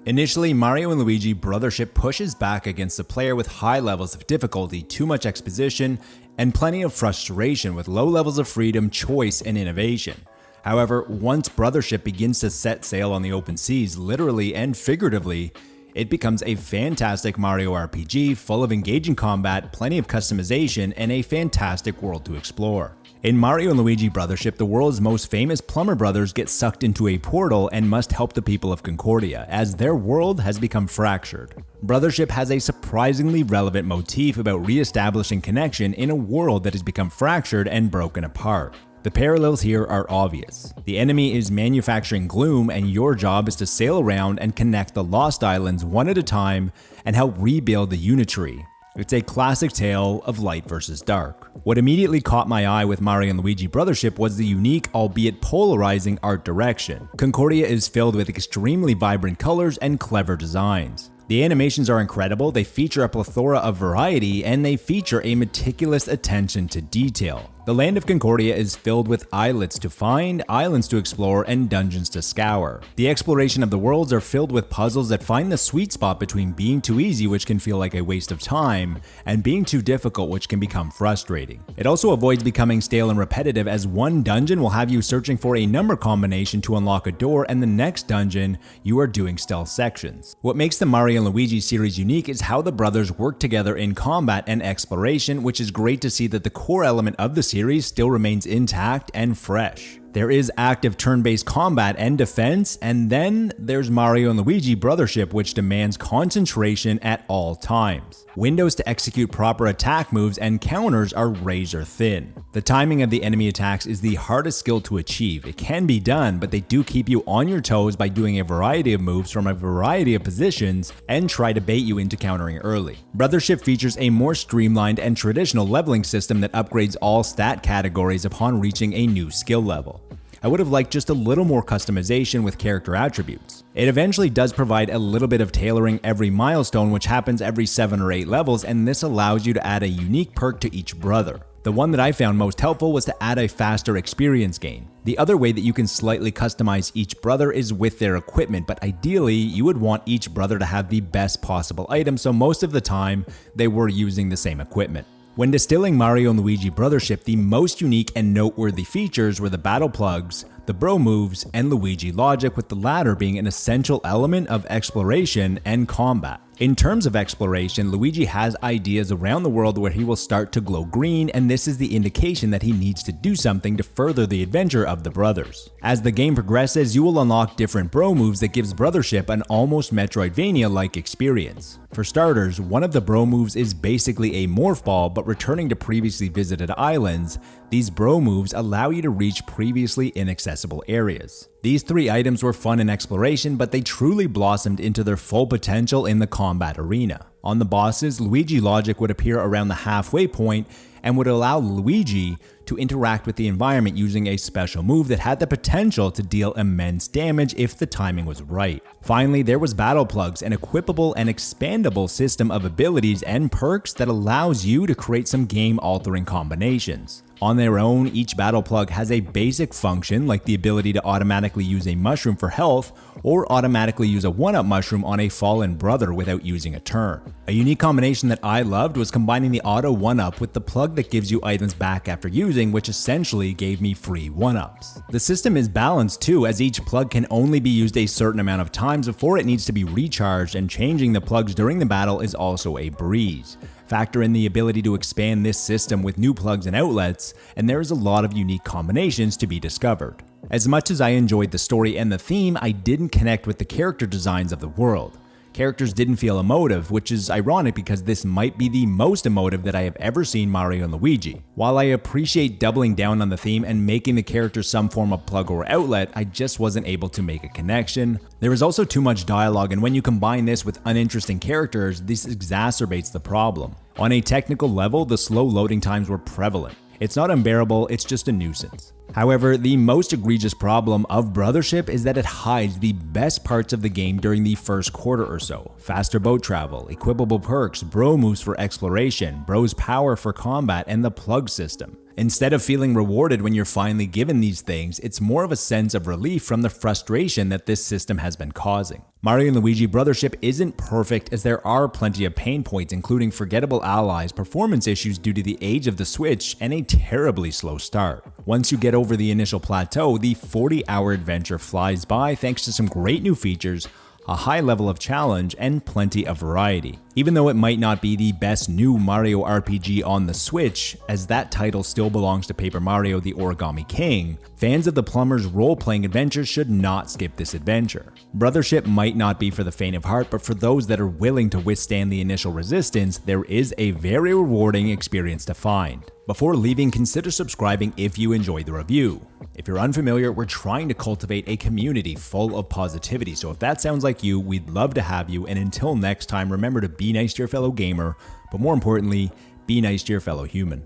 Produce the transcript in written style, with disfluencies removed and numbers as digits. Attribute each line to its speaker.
Speaker 1: Initially, Mario & Luigi Brothership pushes back against the player with high levels of difficulty, too much exposition, and plenty of frustration with low levels of freedom, choice, and innovation. However, once Brothership begins to set sail on the open seas, literally and figuratively, it becomes a fantastic Mario RPG full of engaging combat, plenty of customization, and a fantastic world to explore. In Mario & Luigi Brothership, the world's most famous plumber brothers get sucked into a portal and must help the people of Concordia, as their world has become fractured. Brothership has a surprisingly relevant motif about re-establishing connection in a world that has become fractured and broken apart. The parallels here are obvious. The enemy is manufacturing gloom, and your job is to sail around and connect the lost islands one at a time and help rebuild the Unitary. It's a classic tale of light versus dark. What immediately caught my eye with Mario & Luigi Brothership was the unique, albeit polarizing, art direction. Concordia is filled with extremely vibrant colors and clever designs. The animations are incredible, they feature a plethora of variety, and they feature a meticulous attention to detail. The land of Concordia is filled with islets to find, islands to explore, and dungeons to scour. The exploration of the worlds are filled with puzzles that find the sweet spot between being too easy, which can feel like a waste of time, and being too difficult, which can become frustrating. It also avoids becoming stale and repetitive, as one dungeon will have you searching for a number combination to unlock a door, and the next dungeon you are doing stealth sections. What makes the Mario & Luigi series unique is how the brothers work together in combat and exploration, which is great to see that the core element of the series still remains intact and fresh. There is active turn-based combat and defense, and then there's Mario & Luigi Brothership, which demands concentration at all times. Windows to execute proper attack moves and counters are razor thin. The timing of the enemy attacks is the hardest skill to achieve. It can be done, but they do keep you on your toes by doing a variety of moves from a variety of positions and try to bait you into countering early. Brothership features a more streamlined and traditional leveling system that upgrades all stat categories upon reaching a new skill level. I would have liked just a little more customization with character attributes. It eventually does provide a little bit of tailoring every milestone, which happens every 7 or 8 levels, and this allows you to add a unique perk to each brother. The one that I found most helpful was to add a faster experience gain. The other way that you can slightly customize each brother is with their equipment, but ideally you would want each brother to have the best possible item, so most of the time they were using the same equipment. When distilling Mario & Luigi Brothership, the most unique and noteworthy features were the battle plugs, the bro moves, and Luigi logic, with the latter being an essential element of exploration and combat. In terms of exploration, Luigi has ideas around the world where he will start to glow green, and this is the indication that he needs to do something to further the adventure of the brothers. As the game progresses, you will unlock different bro moves that gives Brothership an almost Metroidvania-like experience. For starters, one of the bro moves is basically a morph ball, but returning to previously visited islands, these bro moves allow you to reach previously inaccessible areas. These 3 items were fun in exploration, but they truly blossomed into their full potential in the combat arena. On the bosses, Luigi logic would appear around the halfway point and would allow Luigi to interact with the environment using a special move that had the potential to deal immense damage if the timing was right. Finally, there was Battle Plugs, an equipable and expandable system of abilities and perks that allows you to create some game-altering combinations. On their own, each battle plug has a basic function like the ability to automatically use a mushroom for health or automatically use a 1-up mushroom on a fallen brother without using a turn. A unique combination that I loved was combining the auto 1-up with the plug that gives you items back after using, which essentially gave me free 1-ups. The system is balanced too, as each plug can only be used a certain amount of times before it needs to be recharged, and changing the plugs during the battle is also a breeze. Factor in the ability to expand this system with new plugs and outlets, and there is a lot of unique combinations to be discovered. As much as I enjoyed the story and the theme, I didn't connect with the character designs of the world. Characters didn't feel emotive, which is ironic because this might be the most emotive that I have ever seen Mario & Luigi. While I appreciate doubling down on the theme and making the characters some form of plug or outlet, I just wasn't able to make a connection. There is also too much dialogue, and when you combine this with uninteresting characters, this exacerbates the problem. On a technical level, the slow loading times were prevalent. It's not unbearable, it's just a nuisance. However, the most egregious problem of Brothership is that it hides the best parts of the game during the first quarter or so. Faster boat travel, equipable perks, bro moves for exploration, bro's power for combat, and the plug system. Instead of feeling rewarded when you're finally given these things, it's more of a sense of relief from the frustration that this system has been causing. Mario and Luigi Brothership isn't perfect, as there are plenty of pain points, including forgettable allies, performance issues due to the age of the Switch, and a terribly slow start. Once you get over the initial plateau, the 40-hour adventure flies by thanks to some great new features, a high level of challenge, and plenty of variety. Even though it might not be the best new Mario RPG on the Switch, as that title still belongs to Paper Mario: The Origami King, fans of the Plumbers role-playing adventures should not skip this adventure. Brothership might not be for the faint of heart, but for those that are willing to withstand the initial resistance, there is a very rewarding experience to find. Before leaving, consider subscribing if you enjoyed the review. If you're unfamiliar, we're trying to cultivate a community full of positivity, so if that sounds like you, we'd love to have you, and until next time, remember to be nice to your fellow gamer, but more importantly, be nice to your fellow human.